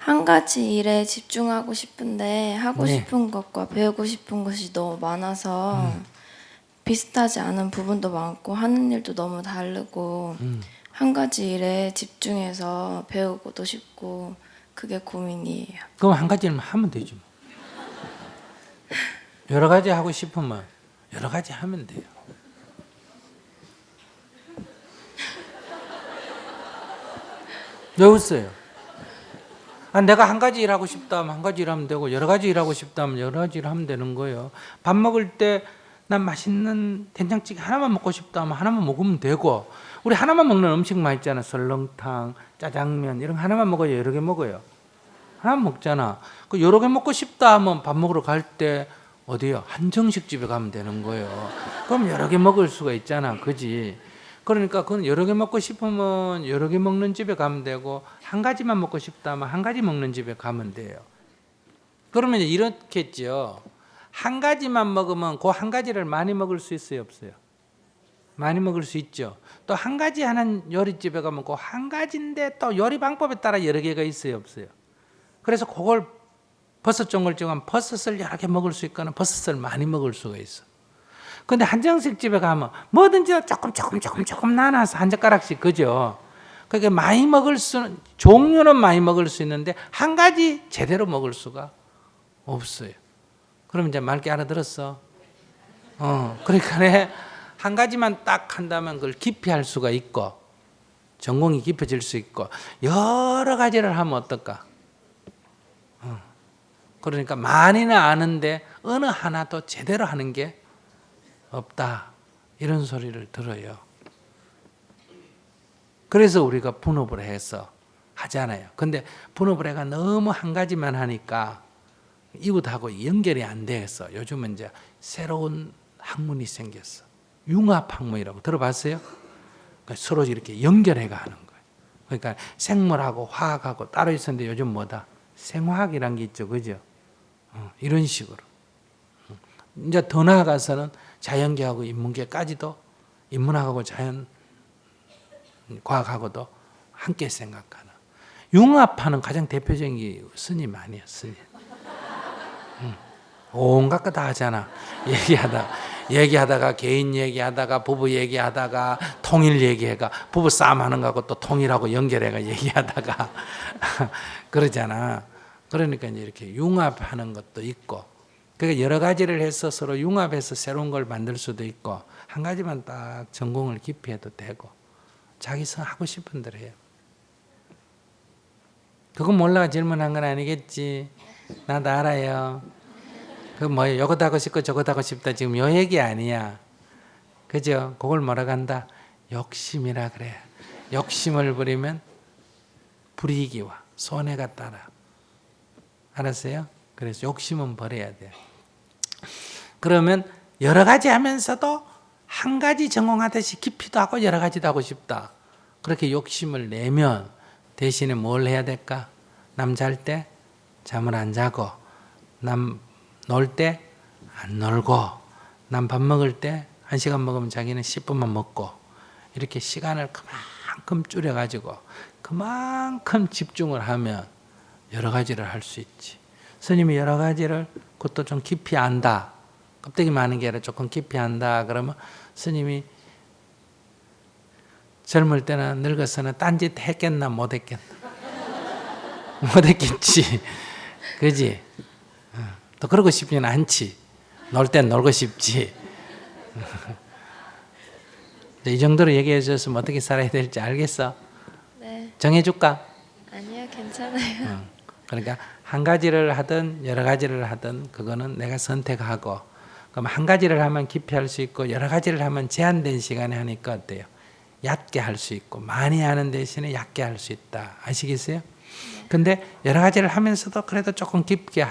한 가지 일에 집중하고 싶은데 하고 네. 싶은 것과 배우고 싶은 것이 너무 많아서 비슷하지 않은 부분도 많고 하는 일도 너무 다르고 한 가지 일에 집중해서 배우고도 싶고 그게 고민이에요. 그럼 한 가지는 하면 되죠. 여러 가지 하고 싶으면 여러 가지 하면 돼요. 왜 웃어요? 내가 한 가지 일하고 싶다 하면 한 가지 일하면 되고 여러 가지 일하고 싶다 하면 여러 가지 일하면 되는 거예요. 밥 먹을 때 난 맛있는 된장찌개 하나만 먹고 싶다 하면 하나만 먹으면 되고, 우리 하나만 먹는 음식 많이 있잖아. 설렁탕, 짜장면 이런 거 하나만 먹어요? 여러 개 먹어요? 하나만 먹잖아. 그 여러 개 먹고 싶다 하면 밥 먹으러 갈 때 어디요? 한정식 집에 가면 되는 거예요. 그럼 여러 개 먹을 수가 있잖아. 그지? 그러니까 그건 여러 개 먹고 싶으면 여러 개 먹는 집에 가면 되고, 한 가지만 먹고 싶다 하면 한 가지 먹는 집에 가면 돼요. 그러면 이렇겠죠. 한 가지만 먹으면 그 한 가지를 많이 먹을 수 있어요, 없어요? 많이 먹을 수 있죠. 또 한 가지 하는 요리집에 가면 그 한 가지인데 또 요리 방법에 따라 여러 개가 있어요, 없어요? 그래서 그걸 버섯 종을정하면 버섯을 여러 개 먹을 수 있거나 버섯을 많이 먹을 수가 있어. 근데 한정식 집에 가면 뭐든지 조금 나눠서 한 젓가락씩, 그죠? 그러니까 많이 먹을 수는, 종류는 많이 먹을 수 있는데 한 가지 제대로 먹을 수가 없어요. 그럼 이제 맑게 알아들었어? 그러니까 한 가지만 딱 한다면 그걸 깊이 할 수가 있고 전공이 깊어질 수 있고, 여러 가지를 하면 어떨까? 그러니까 많이는 아는데 어느 하나도 제대로 하는 게 없다, 이런 소리를 들어요. 그래서 우리가 분업을 해서 하잖아요. 근데 분업을 해가 너무 한 가지만 하니까 이웃하고 연결이 안 돼서 요즘은 이제 새로운 학문이 생겼어. 융합학문이라고 들어봤어요? 그러니까 서로 이렇게 연결해가 하는 거예요. 그러니까 생물하고 화학하고 따로 있었는데 요즘 뭐다? 생화학이란 게 있죠, 그죠? 이런 식으로. 이제 더 나아가서는 자연계하고 인문계까지도, 인문학하고 자연과학하고도 함께 생각하는, 융합하는 가장 대표적인 게 스님 아니에요, 스님. 온갖 거 다 하잖아. 얘기하다가 개인 얘기하다가 부부 얘기하다가 통일 얘기해가 부부 싸움 하는 거하고 또 통일하고 연결해가 얘기하다가 그러잖아. 그러니까 이제 이렇게 융합하는 것도 있고, 그러니까 여러 가지를 해서 서로 융합해서 새로운 걸 만들 수도 있고, 한 가지만 딱 전공을 깊이 해도 되고, 자기 하고 싶은 대로 해요. 그건 몰라가 질문한 건 아니겠지? 나도 알아요. 그 뭐예요? 요것 하고 싶고 저것 하고 싶다, 지금 요 얘기 아니야. 그죠? 그걸 뭐라고 한다? 욕심이라 그래. 욕심을 부리면 불이익이와 손해가 따라. 알았어요? 그래서 욕심은 버려야 돼. 그러면 여러 가지 하면서도 한 가지 전공하듯이 깊이도 하고 여러 가지도 하고 싶다, 그렇게 욕심을 내면 대신에 뭘 해야 될까? 남 잘 때 잠을 안 자고, 남 놀 때 안 놀고, 남 밥 먹을 때 1시간 먹으면 자기는 10분만 먹고, 이렇게 시간을 그만큼 줄여가지고 그만큼 집중을 하면 여러 가지를 할 수 있지. 스님이 여러 가지를 그것도 좀 깊이 안다, 껍데기 많은 게 아니라 조금 깊이 안다 그러면 스님이 젊을 때나 늙어서는 딴짓 했겠나 못 했겠나? 못 했겠지. 그지? 또 그러고 싶지는 않지. 놀 땐 놀고 싶지. 이 정도로 얘기해 줬으면 어떻게 살아야 될지 알겠어? 네. 정해줄까? 아니요, 괜찮아요. 그러니까 한 가지를 하든 여러 가지를 하든 그거는 내가 선택하고, 그럼 한 가지를 하면 깊이 할 수 있고 여러 가지를 하면 제한된 시간에 하니까 어때요? 얕게 할 수 있고, 많이 하는 대신에 얕게 할 수 있다. 아시겠어요? 근데 여러 가지를 하면서도 그래도 조금 깊게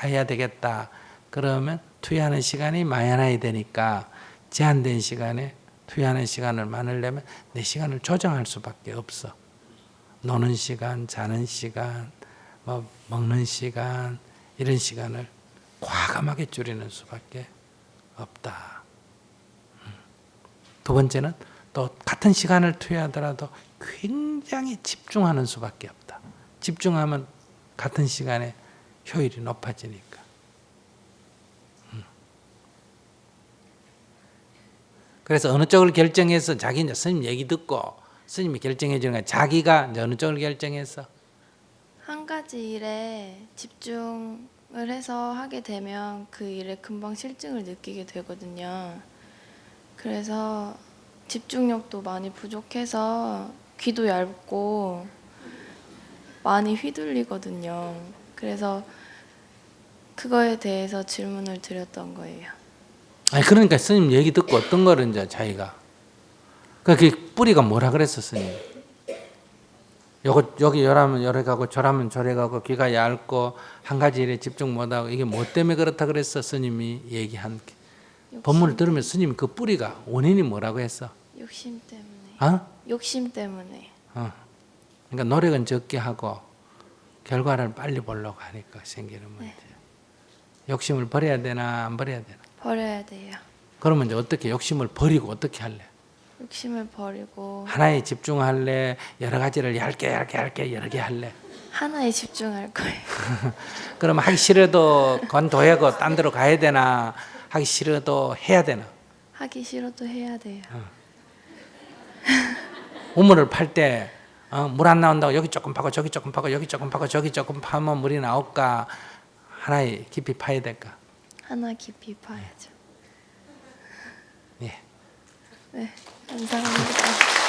해야 되겠다. 그러면 투여하는 시간이 많아야 되니까 제한된 시간에 투여하는 시간을 많으려면 내 시간을 조정할 수밖에 없어. 노는 시간, 자는 시간, 뭐 먹는 시간, 이런 시간을 과감하게 줄이는 수밖에 없다. 두 번째는 또 같은 시간을 투여하더라도 굉장히 집중하는 수밖에 없다. 집중하면 같은 시간에 효율이 높아지니까. 그래서 어느 쪽을 결정해서 자기 이제 스님 얘기 듣고 스님이 결정해 주는 거야. 자기가 이제 어느 쪽을 결정해서 한 가지 일에 집중을 해서 하게 되면 그 일에 금방 실증을 느끼게 되거든요. 그래서 집중력도 많이 부족해서 귀도 얇고 많이 휘둘리거든요. 그래서 그거에 대해서 질문을 드렸던 거예요. 아니 그러니까 스님 얘기 듣고 어떤 거를 이제 자기가 그 뿌리가 뭐라 그랬어 스님? 여기 열하면 열에 가고 절하면 절에 가고 귀가 얇고 한 가지 일에 집중 못하고 이게 뭐 때문에 그렇다 그랬어 스님이 얘기한 게. 법문을 들으면 스님이 그 뿌리가 원인이 뭐라고 했어? 욕심 때문에. 어? 욕심 때문에. 그러니까 노력은 적게 하고 결과를 빨리 보려고 하니까 생기는 문제. 욕심을 버려야 되나 안 버려야 되나? 버려야 돼요. 그러면 이제 어떻게 욕심을 버리고 어떻게 할래? 욕심을 버리고 하나에 집중할래? 여러 가지를 얇게 여러 개 할래? 하나에 집중할 거예요. 그럼 하기 싫어도 관둬야고 딴 데로 가야 되나? 하기 싫어도 해야 되나? 하기 싫어도 해야 돼요. 우물을 팔 때 물 안 나온다고 여기 조금 파고 저기 조금 파고 여기 조금 파고 저기 조금 파면 물이 나올까? 하나에 깊이 파야 될까? 하나 깊이 파야죠. 예. 네, 감사합니다.